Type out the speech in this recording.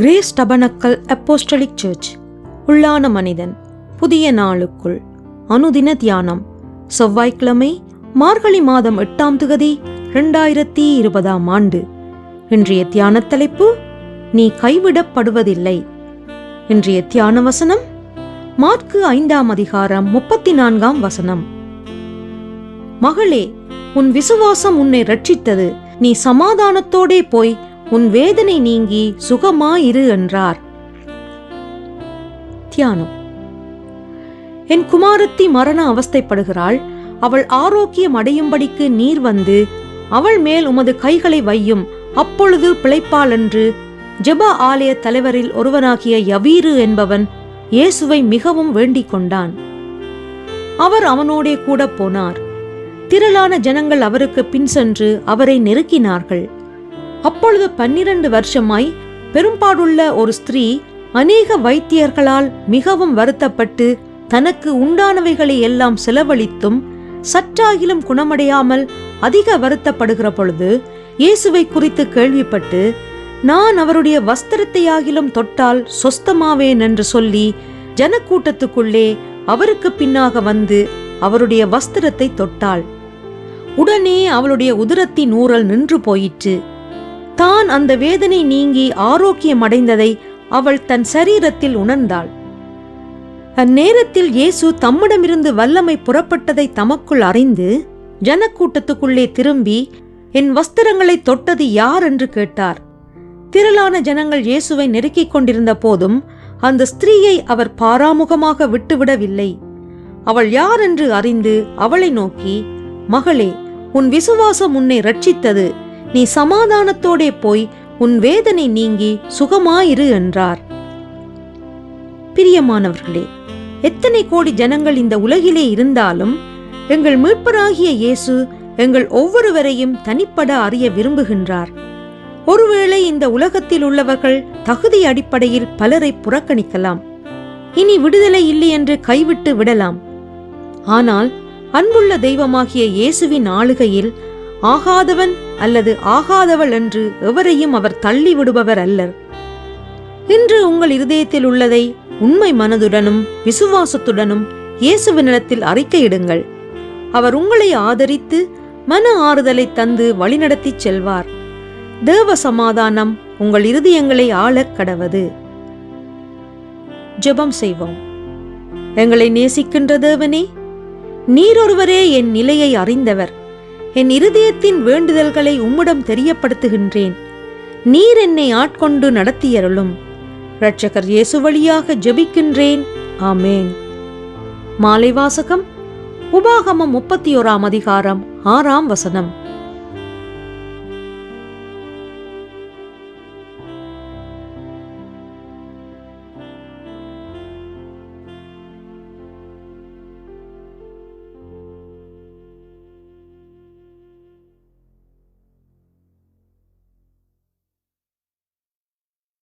Grace tabernacle apostolic search. உள்ளான மனிதன் புதிய நாளுக்குள் அனுதின தியானம். செவ்வாய்க்கிழமை, மார்கழி மாதம் 8ஆம் திகதி 2020ஆம் ஆண்டு. இன்றைய தியான தலைப்பு, நீ கைவிடப்படுவதில்லை. இன்றைய தியான வசனம் மாற்கு 5ஆம் அதிகாரம் 34ஆம் வசனம். மகளே, உன் விசுவாசம் உன்னை ரட்சித்தது. நீ சமாதானத்தோடே போய் உன் வேதனை நீங்கி சுகமாயிரு என்றார். தியானம். என் குமாரத்தி மரண அவஸ்தைப்படுகிறாள். அவள் ஆரோக்கியம் அடையும்படிக்கு நீர் வந்து அவள் மேல் உமது கைகளை வையும், அப்பொழுது பிழைப்பாள் என்று ஜெப ஆலய தலைவரில் ஒருவனாகிய யவீரு என்பவன் இயேசுவை மிகவும் வேண்டிக் கொண்டான். அவர் அவனோடே கூட போனார். திரளான ஜனங்கள் அவருக்கு பின் சென்று அவரை நெருக்கினார்கள். அப்பொழுது 12 வருஷமாய் பெரும்பாடுள்ள ஒரு ஸ்திரீ அநேக வைத்தியர்களால் மிகவும் வருத்தப்பட்டு தனக்கு உண்டானவைகளை எல்லாம் செலவழித்தும் சற்றாகிலும் குணமடையாமல் அதிக வருத்தப்படுகிற பொழுது இயேசுவை குறித்து கேள்விப்பட்டு, நான் அவருடைய வஸ்திரத்தையாகிலும் தொட்டால் சொஸ்தமாவேன் என்று சொல்லி ஜனக்கூட்டத்துக்குள்ளே அவருக்கு பின்னாக வந்து அவருடைய வஸ்திரத்தை தொட்டாள். உடனே அவளுடைய உதரத்தின் ஊறல் நின்று போயிற்று. தான் அந்த வேதனை நீங்கி ஆரோக்கியம் அடைந்ததை அவள் தன் சரீரத்தில் உணர்ந்தாள். அந்நேரத்தில் இயேசு தம்மிடமிருந்து வல்லமை புறப்பட்டதை தமக்குள் அறிந்து ஜனக்கூட்டத்துக்குள்ளே திரும்பி, என் வஸ்திரங்களை தொட்டது யார் என்று கேட்டார். திரளான ஜனங்கள் இயேசுவை நெருக்கிக் கொண்டிருந்த போதும் அந்த ஸ்திரீயை அவர் பாராமுகமாக விட்டுவிடவில்லை. அவள் யார் என்று அறிந்து அவளை நோக்கி, மகளே, உன் விசுவாசம் உன்னை ரட்சித்தது. நீ சமாதானத்தோடே போய் உன் வேதனை நீங்கி சுகமாயிரு என்றார். பிரியமானவர்களே, எத்தனை கோடி ஜனங்கள் இந்த உலகிலே இருந்தாலும் எங்கள் மீட்பராகிய இயேசு எங்கள் ஒவ்வொருவரையும் தனிப்பட அறிய விரும்புகின்றார். ஒருவேளை இந்த உலகத்தில் உள்ளவர்கள் தகுதி அடிப்படையில் பலரை புறக்கணிக்கலாம், இனி விடுதலை இல்லை என்று கைவிட்டு விடலாம். ஆனால் அன்புள்ள தெய்வமாகிய இயேசுவின் ஆளுகையில் ஆகாதவன் அல்லது ஆகாதவள் என்று எவரையும் அவர் தள்ளி விடுபவர் அல்லர். இன்று உங்கள் இருதயத்தில் உள்ளதை உண்மை மனதுடனும் விசுவாசத்துடனும் இயேசுவினிடத்தில் அறிக்கையிடுங்கள். அவர் உங்களை ஆதரித்து மன ஆறுதலை தந்து வழிநடத்தி செல்வார். தேவ சமாதானம் உங்கள் இருதயங்களை ஆளக் கடவது. ஜெபம் செய்வோம். எங்களை நேசிக்கின்ற தேவனே, நீரொருவரே என் நிலையை அறிந்தவர். என் இருதயத்தின் வேண்டுதல்களை உம்மிடம் தெரியப்படுத்துகின்றேன். நீர் என்னை ஆட்கொண்டு நடத்தியருளும். இரட்சகர் இயேசு வழியாக ஜெபிக்கின்றேன். ஆமேன். மாலை வாசகம். உபாகமம் 31ஆம் அதிகாரம் 6ஆம் வசனம்.